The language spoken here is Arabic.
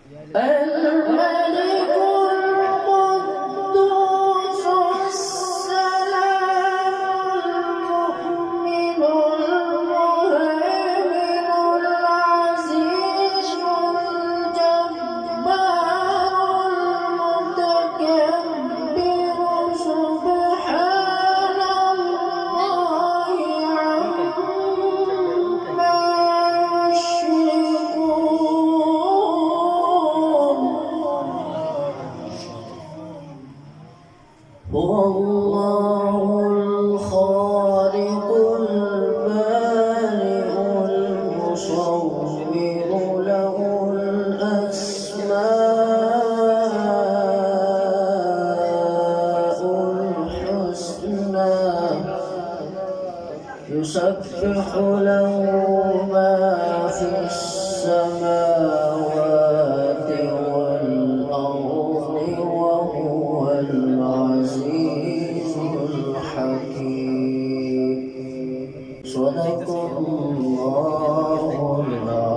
الملك القدوس السلام المؤمن المهيمن العزيز الجبار المتكبر سبحان الله عما يشركون. هو الله الخالق البارئ المصور له الأسماء الحسنى يسبح له ما في السماوات والأرض وهو العزيز الحكيم. صدق الله العظيم.